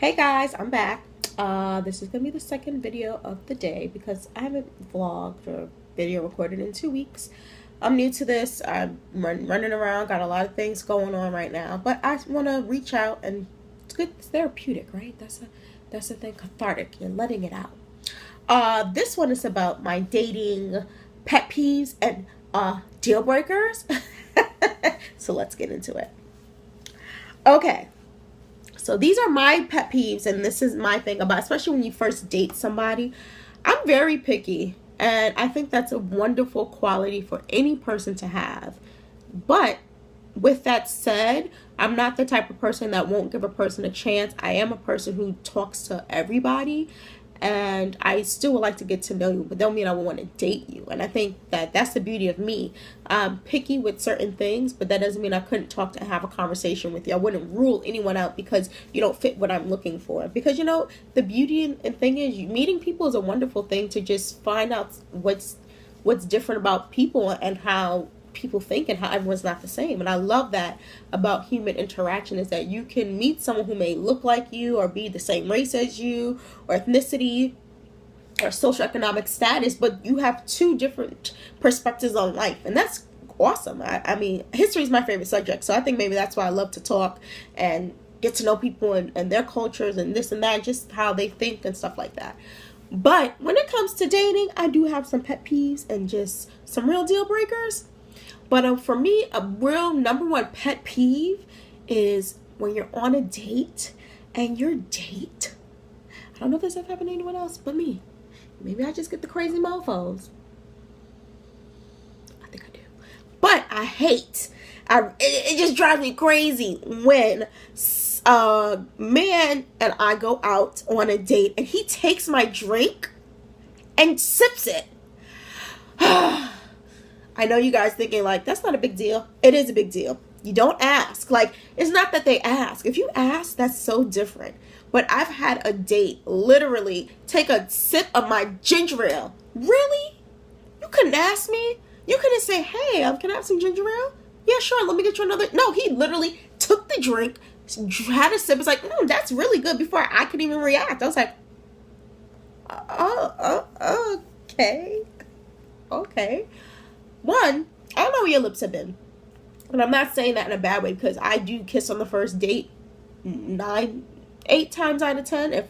Hey guys, I'm back. This is gonna be the second video of the day because I haven't vlogged or video recorded in 2 weeks. I'm new to this. I'm running around, got a lot of things going on right now, but I want to reach out and it's good. It's therapeutic, right? That's the thing. Cathartic. You're letting it out. This one is about my dating pet peeves and deal breakers. So let's get into it. Okay. So these are my pet peeves, and this is my thing about, especially when you first date somebody. I'm very picky, and I think that's a wonderful quality for any person to have. But with that said, I'm not the type of person that won't give a person a chance. I am a person who talks to everybody, and I still would like to get to know you, but don't mean I would want to date you. And I think that that's the beauty of me. I'm picky with certain things, but that doesn't mean I couldn't talk to have a conversation with you. I wouldn't rule anyone out because you don't fit what I'm looking for. Because the beauty and thing is, meeting people is a wonderful thing to just find out what's different about people and how people think and how everyone's not the same. And I love that about human interaction, is that you can meet someone who may look like you or be the same race as you or ethnicity or socioeconomic status, but you have two different perspectives on life, and that's awesome. I mean, history is my favorite subject, so I think maybe that's why I love to talk and get to know people and their cultures and this and that, just how they think and stuff like that. But when it comes to dating, I do have some pet peeves and just some real deal breakers. But for me, a real number one pet peeve is when you're on a date and your date, I don't know if this ever happened to anyone else but me. Maybe I just get the crazy mofos. I think I do. But I hate, it just drives me crazy when a man and I go out on a date and he takes my drink and sips it. I know you guys thinking like, that's not a big deal. It is a big deal. You don't ask. Like, it's not that they ask. If you ask, that's so different. But I've had a date literally take a sip of my ginger ale. Really? You couldn't ask me? You couldn't say, hey, can I have some ginger ale? Yeah, sure. Let me get you another. No, he literally took the drink, had a sip. It's like, that's really good, before I could even react. I was like, okay. Okay. One, I don't know where your lips have been. And I'm not saying that in a bad way, because I do kiss on the first date 8 times out of 10, if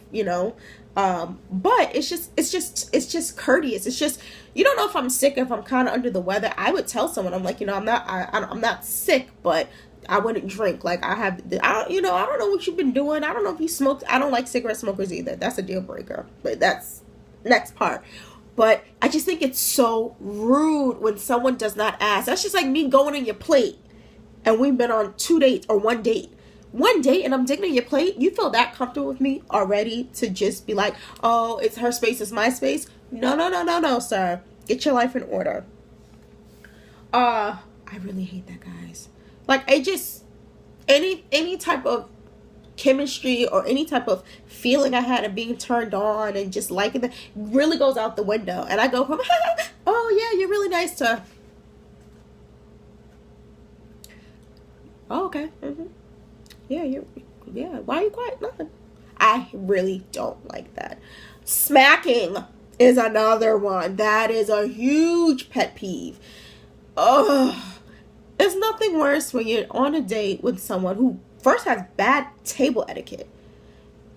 but it's just courteous. It's just, you don't know if I'm sick, if I'm kind of under the weather. I would tell someone, I'm like, I'm not sick, but I wouldn't drink. Like, I don't know what you've been doing. I don't know if you smoked. I don't like cigarette smokers either. That's a deal breaker. But that's next part. But I just think it's so rude when someone does not ask. That's just like me going on your plate, and we've been on 2 dates or 1 date. 1 date and I'm digging at your plate. You feel that comfortable with me already to just be like, oh, it's her space, it's my space? No, sir. Get your life in order. I really hate that, guys. Like, I just, any type of chemistry or any type of feeling I had of being turned on and just liking that really goes out the window. And I go from, oh yeah, you're really nice, to, oh, okay. Yeah, why are you quiet? Nothing. I really don't like that. Smacking is another one. That is a huge pet peeve. Oh, there's nothing worse when you're on a date with someone who first has bad table etiquette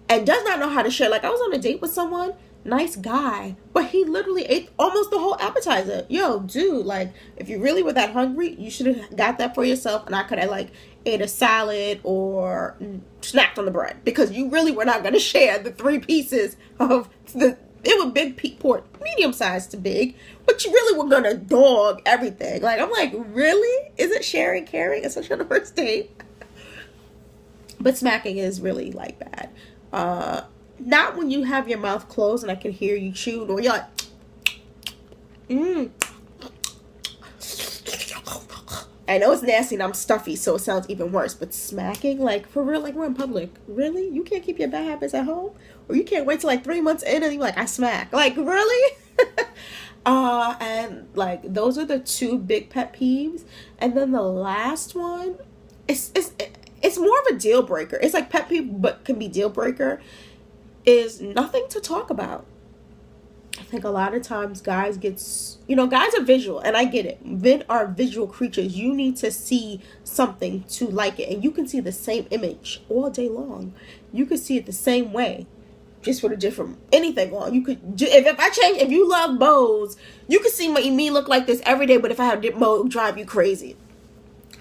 and does not know how to share. Like, I was on a date with someone, nice guy, but he literally ate almost the whole appetizer. Yo, dude, like, if you really were that hungry, you should have got that for yourself, and I could have, like, ate a salad or snacked on the bread, because you really were not going to share the 3 pieces of it was big pork, medium sized to big, but you really were going to dog everything. Like, I'm like, really? Isn't sharing caring, especially on the first date? But smacking is really, like, bad. Not when you have your mouth closed and I can hear you chew, or you're like, I know it's nasty and I'm stuffy, so it sounds even worse. But smacking, like, for real, like, we're in public. Really? You can't keep your bad habits at home? Or you can't wait till like 3 months in and you're like, I smack. Like, really? And like, those are the 2 big pet peeves. And then the last one, it's it's more of a deal breaker. It's like pet peeve, but can be deal breaker, is nothing to talk about. I think a lot of times guys guys are visual, and I get it. Men are visual creatures. You need to see something to like it, and you can see the same image all day long. You can see it the same way, just with a different anything on. You could, if you love bows, you could see me look like this every day, but if I had dip bow, it would drive you crazy.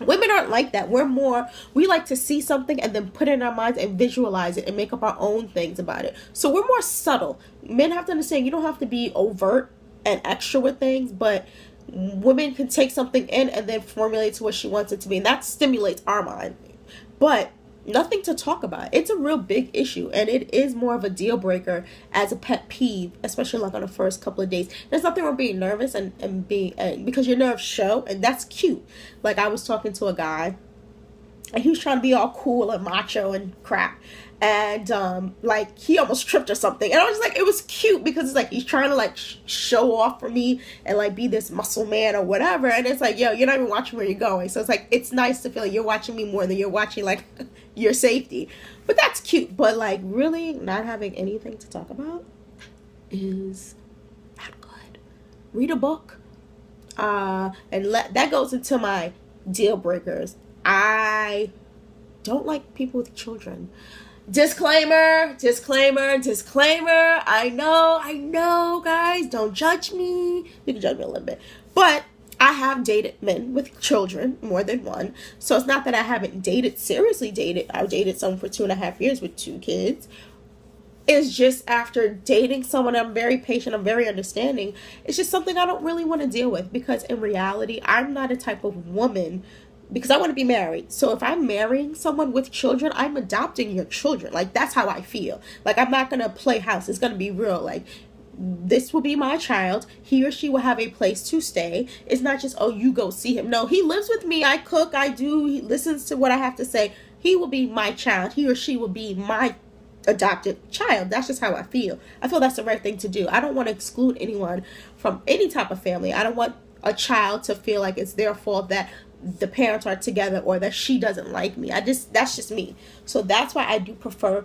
Women aren't like that. We like to see something and then put it in our minds and visualize it and make up our own things about it. So we're more subtle. Men have to understand you don't have to be overt and extra with things, but women can take something in and then formulate to what she wants it to be, and that stimulates our mind. But nothing to talk about. It's a real big issue, and it is more of a deal breaker as a pet peeve, especially like on the first couple of days. There's nothing wrong being nervous and being because your nerves show, and that's cute. Like, I was talking to a guy, and he was trying to be all cool and macho and crap, and like he almost tripped or something, and I was like, it was cute because it's like he's trying to like show off for me and like be this muscle man or whatever, and it's like, yo, you're not even watching where you're going. So it's like, it's nice to feel like you're watching me more than you're watching like your safety. But that's cute. But like, really not having anything to talk about is not good. Read a book, that goes into my deal breakers. I don't like people with children. Disclaimer. I know, guys, don't judge me. You can judge me a little bit, but I have dated men with children, more than one. So it's not that I haven't seriously dated. I dated someone for 2.5 years with 2 kids. It's just after dating someone, I'm very patient, I'm very understanding. It's just something I don't really want to deal with, because in reality, I'm not a type of woman, because I want to be married. So if I'm marrying someone with children, I'm adopting your children. Like, that's how I feel. Like, I'm not going to play house. It's going to be real. Like, this will be my child. He or she will have a place to stay. It's not just, oh, you go see him. No, he lives with me. I cook. I do. He listens to what I have to say. He will be my child. He or she will be my adopted child. That's just how I feel. I feel that's the right thing to do. I don't want to exclude anyone from any type of family. I don't want a child to feel like it's their fault that the parents are together or that she doesn't like me. That's just me. So that's why I do prefer